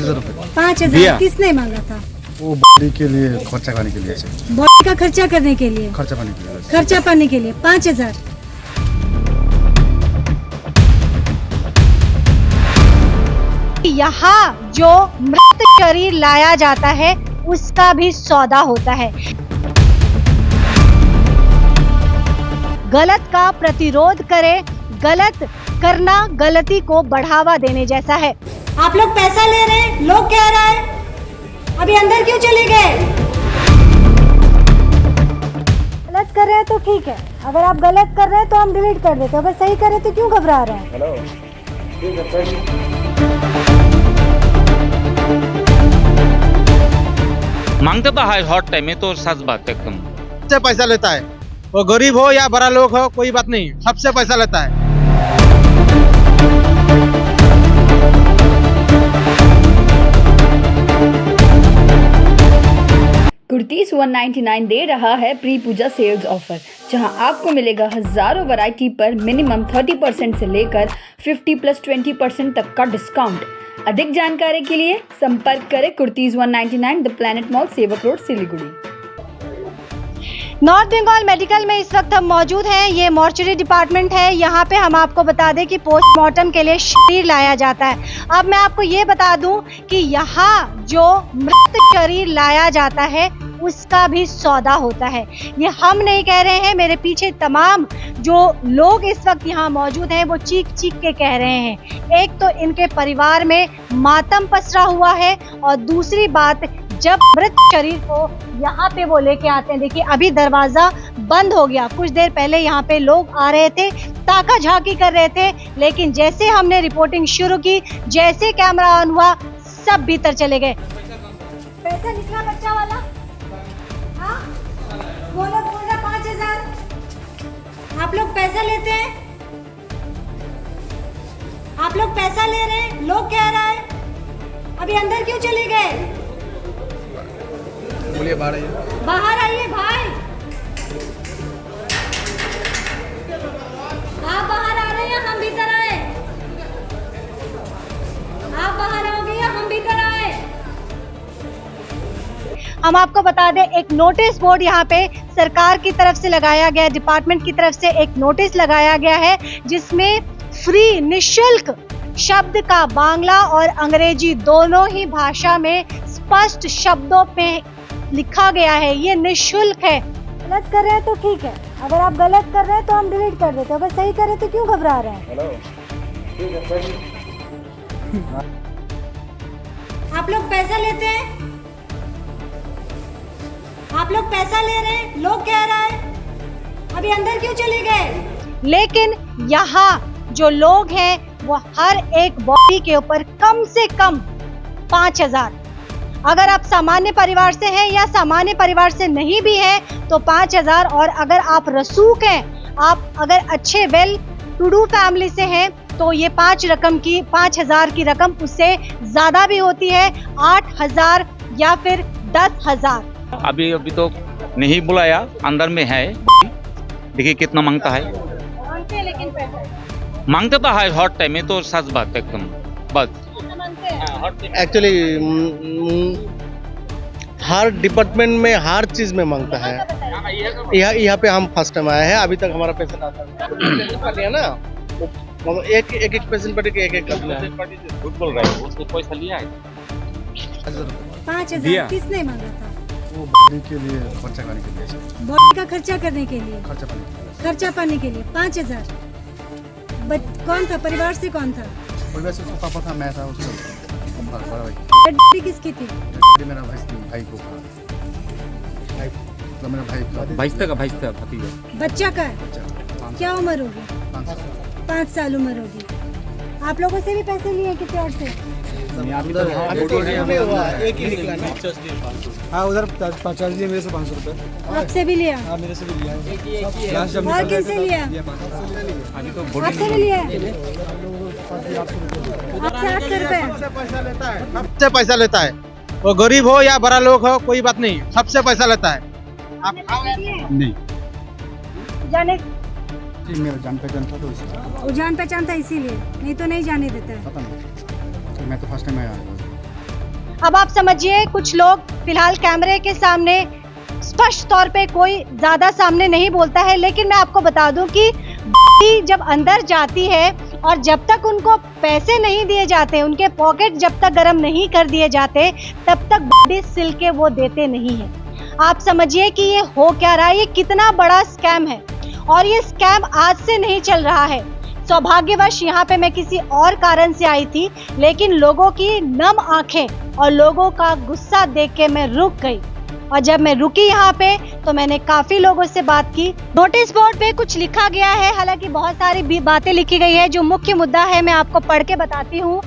5,000 रुपये 5,000 किसने मांगा था? वो बॉडी के लिए खर्चा करने के लिए ऐसे बॉडी का खर्चा करने के लिए, खर्चा पाने के लिए बस। खर्चा पाने के लिए 5,000। यहाँ जो मृत शरीर लाया जाता है उसका भी सौदा होता है। गलत का प्रतिरोध करे, गलत करना गलती को बढ़ावा देने जैसा है। आप लोग पैसा ले रहे हैं, लोग कह रहा है अभी अंदर क्यों चले गए? गलत कर रहे हैं तो ठीक है, अगर आप गलत कर रहे हैं तो हम डिलीट कर देते हैं, अगर सही कर रहे हैं तो क्यों घबरा रहे हैं? मांगते तो है हॉट टाइम में, तो सच बात एकदम। सबसे पैसा लेता है, वो गरीब हो या बड़ा लोग हो कोई बात नहीं, सबसे पैसा लेता है। कुर्तीज 199 दे रहा है प्री पूजा सेल्स ऑफर, जहां आपको मिलेगा हजारों वैरायटी पर मिनिमम 30% से लेकर 50 + 20% तक का डिस्काउंट। अधिक जानकारी के लिए संपर्क करें kurtis 199 the planet mall, Sevoke road, Siliguri. North Bengal medical में इस वक्त हम मौजूद हैं। ये मॉर्चरी डिपार्टमेंट है। यहाँ पे हम आपको बता दें कि पोस्टमार्टम के लिए शरीर लाया जाता है। अब मैं आपको ये बता दूं कि यहाँ जो मृत शरीर लाया जाता है उसका भी सौदा होता है। ये हम नहीं कह रहे हैं, मेरे पीछे तमाम जो लोग इस वक्त यहाँ मौजूद हैं वो चीख चीख के कह रहे हैं। एक तो इनके परिवार में मातम पसरा हुआ है और दूसरी बात, जब मृत शरीर को यहाँ पे वो लेके आते हैं, देखिए अभी दरवाजा बंद हो गया, कुछ देर पहले यहाँ पे लोग आ रहे थे, ताका झांकी कर रहे थे, लेकिन जैसे हमने रिपोर्टिंग शुरू की, जैसे कैमरा ऑन हुआ, सब भीतर चले गए। पैसा निकला बच्चा वाला? हाँ, वो लोग बोल रहे 5,000। आप लोग पैसा लेते हैं, आप लोग पैसा ले रहे हैं, लोग कह रहा है अभी अंदर क्यों चले गए? बोलिए बाहर आइए। बाहर आइए भाई, आप बाहर आ रहे हैं, हम भीतर आए। आप बाहर आओगे या हम भीतर आए? हम आपको बता दें, एक नोटिस बोर्ड यहाँ पे सरकार की तरफ से लगाया गया, डिपार्टमेंट की तरफ से एक नोटिस लगाया गया है, जिसमें फ्री निशुल्क शब्द का बांग्ला और अंग्रेजी दोनों ही भाषा में स्पष्ट शब्दों में लिखा गया है। ये निशुल्क है। गलत कर रहे हैं तो ठीक है, अगर आप गलत कर रहे हैं तो हम डिलीट कर देते हैं, अगर सही कर रहे हैं तो क्यों घबरा रहे हैं? आप लोग पैसा लेते हैं, आप लोग पैसा ले रहे हैं, लोग कह रहा है अभी अंदर क्यों चले गए? लेकिन यहाँ जो लोग हैं वो हर एक बॉडी के ऊपर कम से कम 5,000, अगर आप सामान्य परिवार से हैं या सामान्य परिवार से नहीं भी हैं तो 5,000, और अगर आप रसूख हैं, आप अगर अच्छे वेल टू डू फैमिली से हैं तो ये 5,000 की रकम उससे ज्यादा भी होती है, 8,000 या फिर 10,000। अभी तो नहीं बुलाया, अंदर में है, देखिए कितना मांगता है। लेकिन मांगते तो है हॉट टाइम में, तो सच बात एकदम। बस एक्चुअली हर डिपार्टमेंट में हर चीज में मांगता है। यहाँ पे हम फर्स्ट टाइम आए हैं, अभी तक हमारा पेशेंट आता है ना, तो एक पेशेंट पर एक कर दिया है। झूठ बोल रहा है, उसको पैसा लिया है। 5,000 किसने मांगा था? वो बॉडी के लिए खर्चा करने के लिए ऐसे बॉडी का खर्चा करने के लिए, खर्चा पाने के लिए। खर्चा पाने के लिए 5,000। कौन था परिवार से, कौन था? परिवार से उसका पापा था, मैं था, उसका बड़ा भाई। डेड किसकी थी? मेरा भाई को था, मतलब मेरा भाई का भाईस्ता भतीजा। बच्चा का है? क्या उम्र होगी? 5 साल उम्र होगी। आप लोगों से भी पैसे लिए किसी और से? एक ही निकला ना। हाँ, उधर 50 दिए मेरे से 500 रुपये। आपसे भी लिया? हाँ, मेरे से भी लिया। और किससे लिया? आपसे भी लिया? आपसे 800 रुपये? सबसे पैसा लेता है, वो गरीब हो या बड़ा लोग हो कोई बात नहीं, सबसे पैसा लेता है। आप नहीं, जाने जी मेरा जान पहचान था तो इसलिए। वो जान पहचान था इसीलिए, नहीं तो नहीं जाने देता है। पता नहीं, मैं तो फर्स्ट टाइम आया। अब आप समझिए, कुछ लोग फिलहाल कैमरे के सामने स्पष्ट तौर पे कोई ज्यादा सामने नहीं बोलता है, लेकिन मैं आपको बता दूं कि जब अंदर जाती है और जब तक उनको पैसे नहीं दिए जाते, उनके पॉकेट जब तक गर्म नहीं कर दिए जाते, तब तक बॉडी सिल के वो देते नहीं है। आप समझिए कि ये हो क्या रहा है, ये कितना बड़ा स्कैम है। और ये स्कैम आज से नहीं चल रहा है। सौभाग्यवश यहाँ पे मैं किसी और कारण से आई थी, लेकिन लोगों की नम आंखें और लोगों का गुस्सा देख के मैं रुक गई। और जब मैं रुकी यहाँ पे तो मैंने काफी लोगों से बात की। नोटिस बोर्ड पे कुछ लिखा गया है, हालांकि बहुत सारी बातें लिखी गई है। जो मुख्य मुद्दा है मैं आपको पढ़ के बताती हूँ।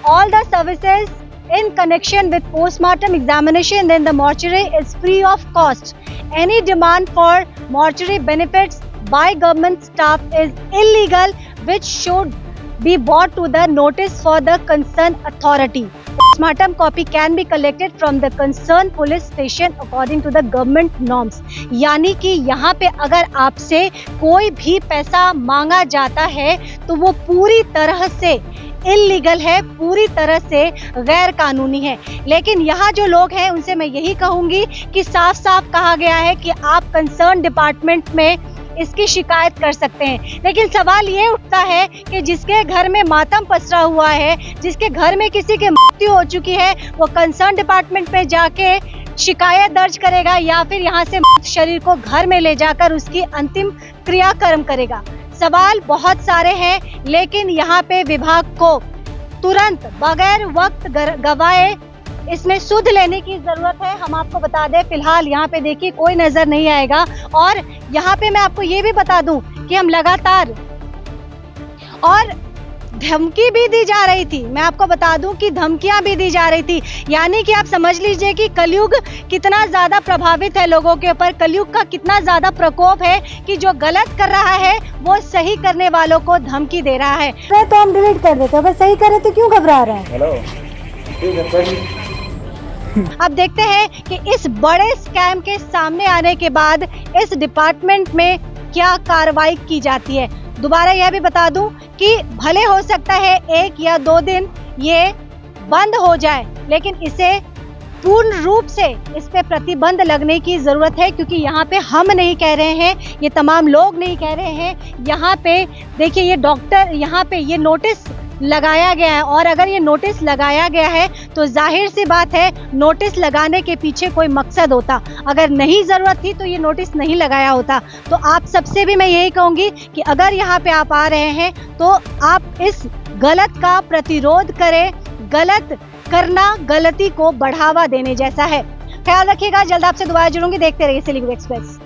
All the services in connection with postmortem examination in the mortuary is free of cost. Any demand for mortuary benefits by government staff is illegal, which should be brought to the notice for the concerned authority. Postmortem copy can be collected from the concerned police station according to the government norms. यानी कि यहाँ पे अगर आपसे कोई भी पैसा मांगा जाता है तो वो पूरी तरह से इल्लीगल है, पूरी तरह से गैर कानूनी है। लेकिन यहाँ जो लोग हैं उनसे मैं यही कहूँगी कि साफ साफ कहा गया है कि आप कंसर्न डिपार्टमेंट में इसकी शिकायत कर सकते हैं। लेकिन सवाल ये उठता है कि जिसके घर में मातम पसरा हुआ है, जिसके घर में किसी की मृत्यु हो चुकी है, वो कंसर्न डिपार्टमेंट पे जाके शिकायत दर्ज करेगा या फिर यहाँ से मृत शरीर को घर में ले जाकर उसकी अंतिम क्रियाकर्म करेगा। सवाल बहुत सारे हैं, लेकिन यहाँ पे विभाग को तुरंत बगैर वक्त गवाए इसमें सुध लेने की जरूरत है। हम आपको बता दें, फिलहाल यहाँ पे देखिए कोई नजर नहीं आएगा। और यहाँ पे मैं आपको ये भी बता दूं कि हम लगातार, और धमकी भी दी जा रही थी, मैं आपको बता दूं कि धमकियां भी दी जा रही थी। यानी कि आप समझ लीजिए कि कलयुग कितना ज्यादा प्रभावित है लोगों के ऊपर, कलयुग का कितना ज्यादा प्रकोप है कि जो गलत कर रहा है वो सही करने वालों को धमकी दे रहा है। तो हम डिलीट कर देते, अगर सही करे तो क्यों घबरा रहा है? अब देखते हैं कि इस बड़े स्कैम के सामने आने के बाद इस डिपार्टमेंट में क्या कार्रवाई की जाती है। दोबारा यह भी बता दूं कि भले हो सकता है 1 या 2 दिन ये बंद हो जाए, लेकिन इसे पूर्ण रूप से इस पे प्रतिबंध लगने की जरूरत है, क्योंकि यहाँ पे हम नहीं कह रहे हैं, ये तमाम लोग नहीं कह रहे हैं। यहाँ पे देखिए, ये डॉक्टर, यहाँ पे ये नोटिस लगाया गया है, और अगर ये नोटिस लगाया गया है तो जाहिर सी बात है नोटिस लगाने के पीछे कोई मकसद होता। अगर नहीं जरूरत थी तो ये नोटिस नहीं लगाया होता। तो आप सबसे भी मैं यही कहूंगी कि अगर यहाँ पे आप आ रहे हैं तो आप इस गलत का प्रतिरोध करें। गलत करना गलती को बढ़ावा देने जैसा है। ख्याल रखिएगा, जल्द आपसे दोबारा जुड़ूंगी। देखते रहिए सिलीगुड़ी एक्सप्रेस।